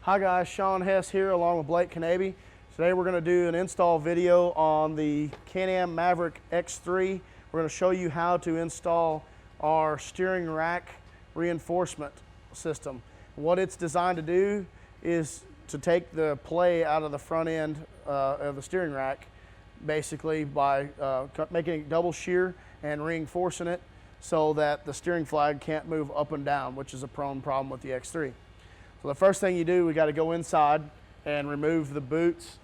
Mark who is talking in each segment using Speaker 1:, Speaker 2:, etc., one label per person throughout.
Speaker 1: Hi guys, Sean Hess here along with Billet CanAm. Today we're going to do an install video on the CanAm Maverick X3. We're going to show you how to install our steering rack reinforcement system. What it's designed to do is to take the play out of the front end of the steering rack, basically by making it double shear and reinforcing it so that the steering flag can't move up and down, which is a prone problem with the X3. So the first thing you do, we got to go inside and remove the boots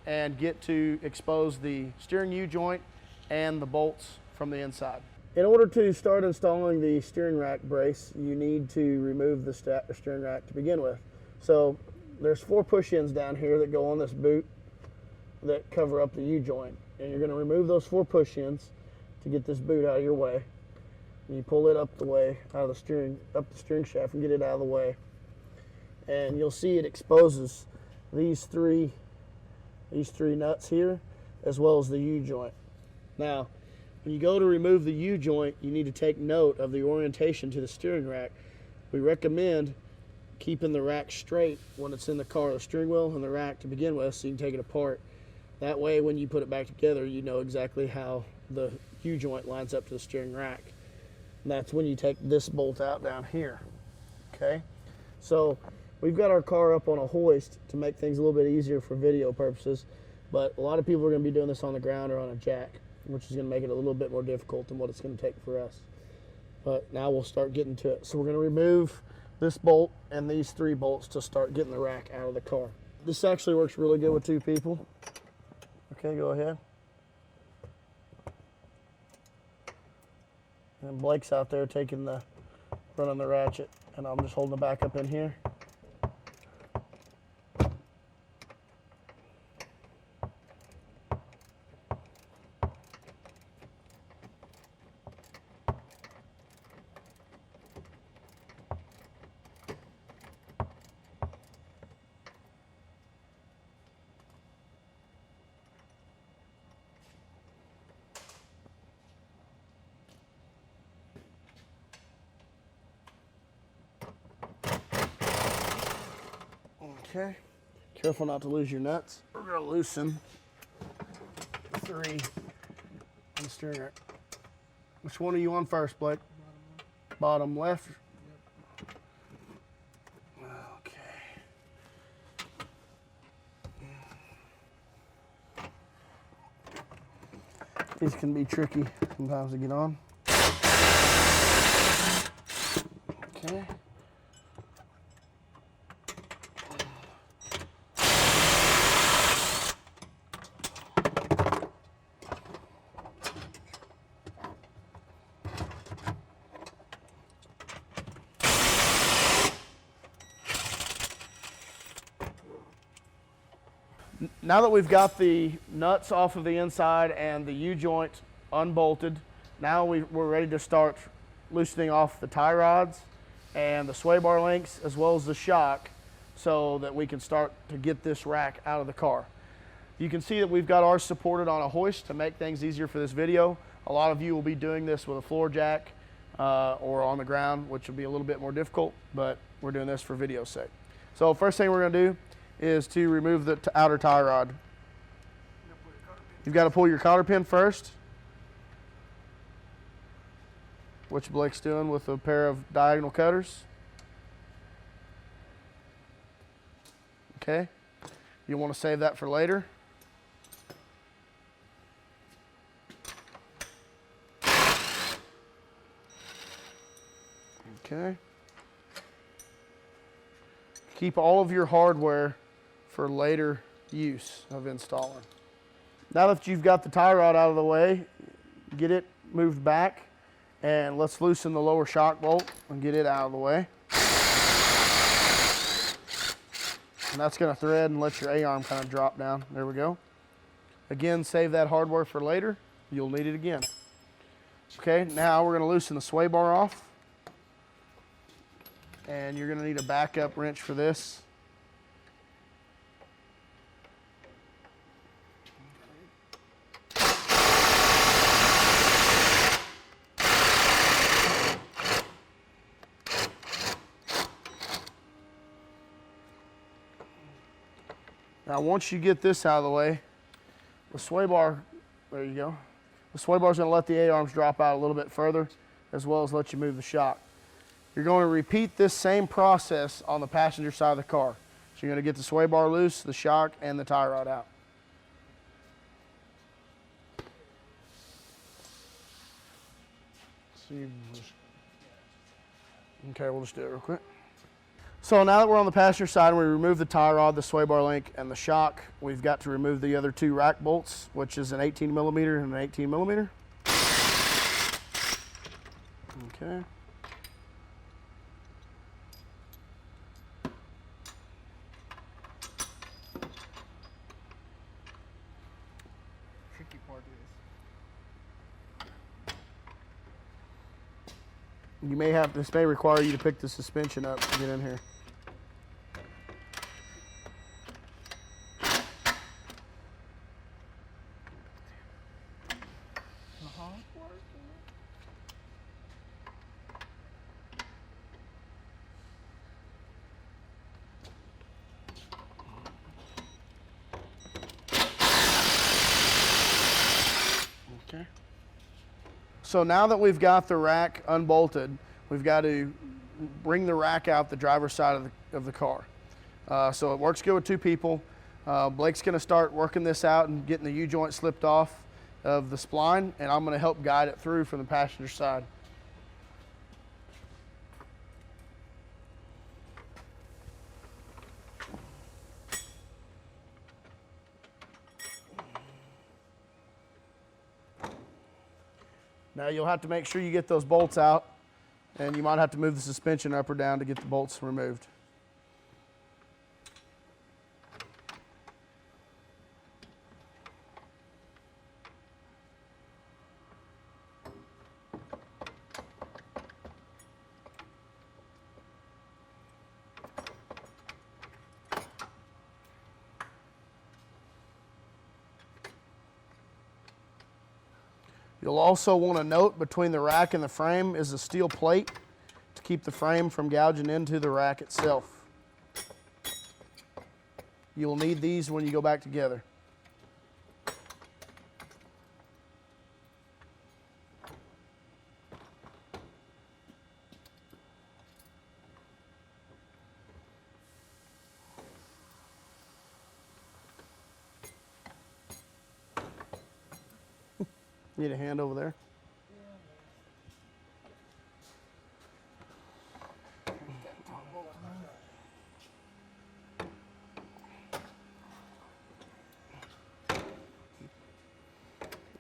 Speaker 1: and get to expose the steering U-joint and the bolts from the inside. In order to start installing the steering rack brace, you need to remove the steering rack to begin with. So there's 4 push-ins down here that go on this boot that cover up the U-joint. And you're going to remove those 4 push-ins to get this boot out of your way. And you pull it up the way, out of the steering, up the steering shaft and get it out of the way. And you'll see it exposes these three nuts here, as well as the U-joint. Now, when you go to remove the U-joint, you need to take note of the orientation to the steering rack. We recommend keeping the rack straight when it's in the car, the steering wheel and the rack to begin with, so you can take it apart. That way, when you put it back together, you know exactly how the U-joint lines up to the steering rack. And that's when you take this bolt out down here, okay? So we've got our car up on a hoist to make things a little bit easier for video purposes, but a lot of people are going to be doing this on the ground or on a jack, which is going to make it a little bit more difficult than what it's going to take for us. But now we'll start getting to it. So we're going to remove this bolt and these 3 bolts to start getting the rack out of the car. This actually works really good with 2 people. Okay, go ahead. And Blake's out there running the ratchet, and I'm just holding it back up in here. Okay, careful not to lose your nuts. We're going to loosen 3 on the steering rack. Which one are you on first, Blake? Bottom left? Yep. Okay. These can be tricky sometimes to get on. Okay. Now that we've got the nuts off of the inside and the U-joint unbolted, now we're ready to start loosening off the tie rods and the sway bar links as well as the shock so that we can start to get this rack out of the car. You can see that we've got ours supported on a hoist to make things easier for this video. A lot of you will be doing this with a floor jack or on the ground, which will be a little bit more difficult, but we're doing this for video's sake. So first thing we're going to do is to remove the outer tie rod. You've got to pull your cotter pin first, which Blake's doing with a pair of diagonal cutters. Okay, you want to save that for later. Okay. Keep all of your hardware for later use of installing. Now that you've got the tie rod out of the way, get it moved back and let's loosen the lower shock bolt and get it out of the way. And that's going to thread and let your A-arm kind of drop down. There we go. Again, save that hardware for later. You'll need it again. Okay, now we're going to loosen the sway bar off. And you're going to need a backup wrench for this. Now once you get this out of the way, the sway bar, there you go. The sway bar is going to let the A-arms drop out a little bit further, as well as let you move the shock. You're going to repeat this same process on the passenger side of the car. So you're going to get the sway bar loose, the shock, and the tie rod out. Okay, we'll just do it real quick. So now that we're on the passenger side and we remove the tie rod, the sway bar link, and the shock, we've got to remove the other two rack bolts, which is an 18 millimeter and an 18 millimeter. Okay.
Speaker 2: Tricky part is.
Speaker 1: You may have, this may require you to pick the suspension up to get in here. Okay. So now that we've got the rack unbolted, we've got to bring the rack out the driver's side of the car. So it works good with two people. Blake's going to start working this out and getting the U-joint slipped off of the spline, and I'm going to help guide it through from the passenger side. Now you'll have to make sure you get those bolts out, and you might have to move the suspension up or down to get the bolts removed. You'll also want to note between the rack and the frame is a steel plate to keep the frame from gouging into the rack itself. You'll need these when you go back together. Need a hand over there?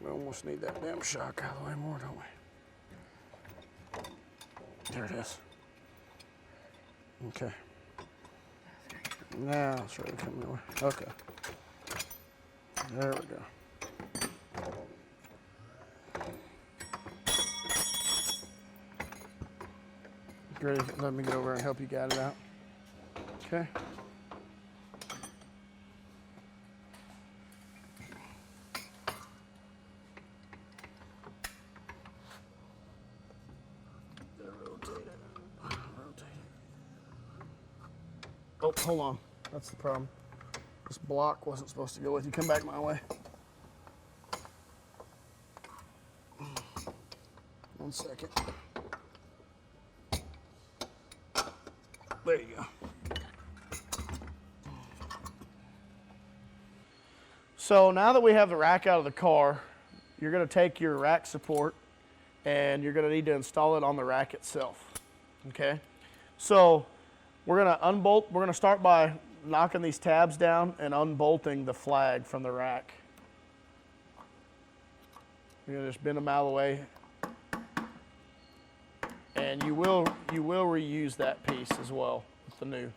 Speaker 1: We almost need that damn shock out of the way more, don't we? There it is. Okay. Now it's ready to come away. Okay. There we go. Ready, let me get over and help you guide it out. Okay. Rotate it. Rotate it. Oh, hold on. That's the problem. This block wasn't supposed to go with you. Come back my way. 1 second. There you go. So now that we have the rack out of the car, you're going to take your rack support and you're going to need to install it on the rack itself. Okay? So we're going to unbolt, we're going to start by knocking these tabs down and unbolting the flag from the rack. You're going to just bend them out of the way. And you will reuse that piece as well with the new.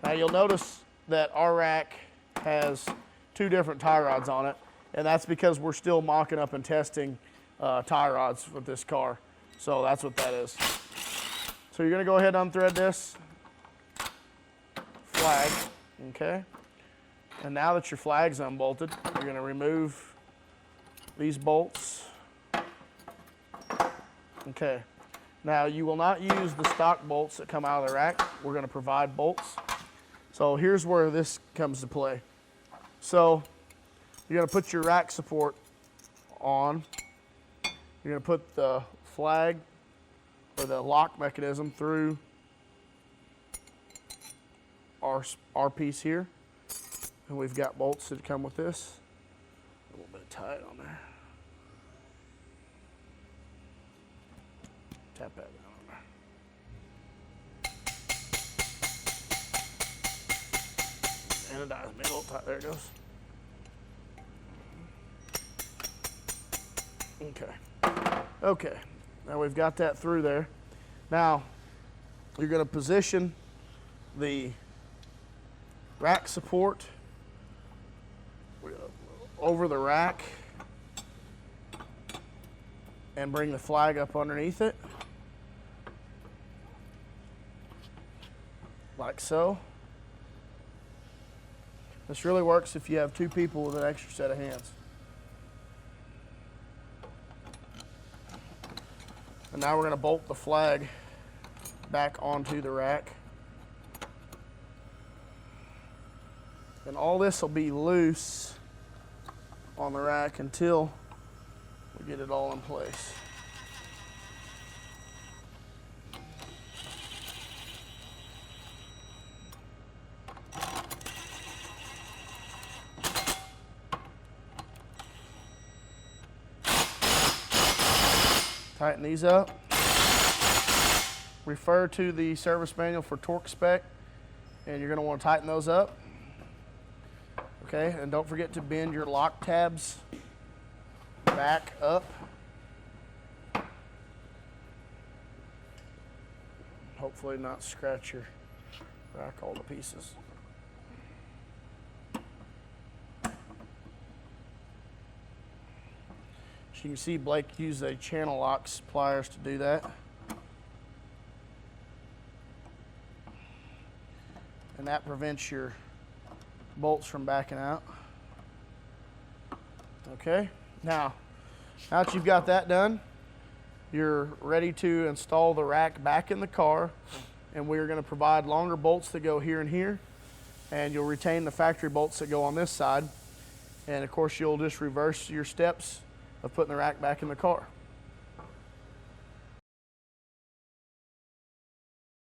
Speaker 1: Now you'll notice that our rack has 2 different tie rods on it, and that's because we're still mocking up and testing tie rods with this car. So that's what that is. So you're gonna go ahead and unthread this flag, okay? And now that your flag's unbolted, you're gonna remove these bolts. Okay, Now, you will not use the stock bolts that come out of the rack. We're going to provide bolts. So here's where this comes to play. So you're going to put your rack support on. You're going to put the flag or the lock mechanism through our piece here. And we've got bolts that come with this. A little bit tight on there. Tap that down on there. Anodized, make it a little tight. There it goes. Okay. Okay. Now we've got that through there. Now you're going to position the rack support over the rack and bring the flag up underneath it. Like so. This really works if you have two people with an extra set of hands. And now we're going to bolt the flag back onto the rack. And all this will be loose on the rack until we get it all in place. Tighten these up. Refer to the service manual for torque spec, and you're going to want to tighten those up. Okay, and don't forget to bend your lock tabs back up. Hopefully not scratch your rack all to pieces. You can see Blake used a channel lock pliers to do that. And that prevents your bolts from backing out. Okay, now that you've got that done, you're ready to install the rack back in the car, and we're going to provide longer bolts that go here and here, and you'll retain the factory bolts that go on this side, and of course you'll just reverse your steps of putting the rack back in the car.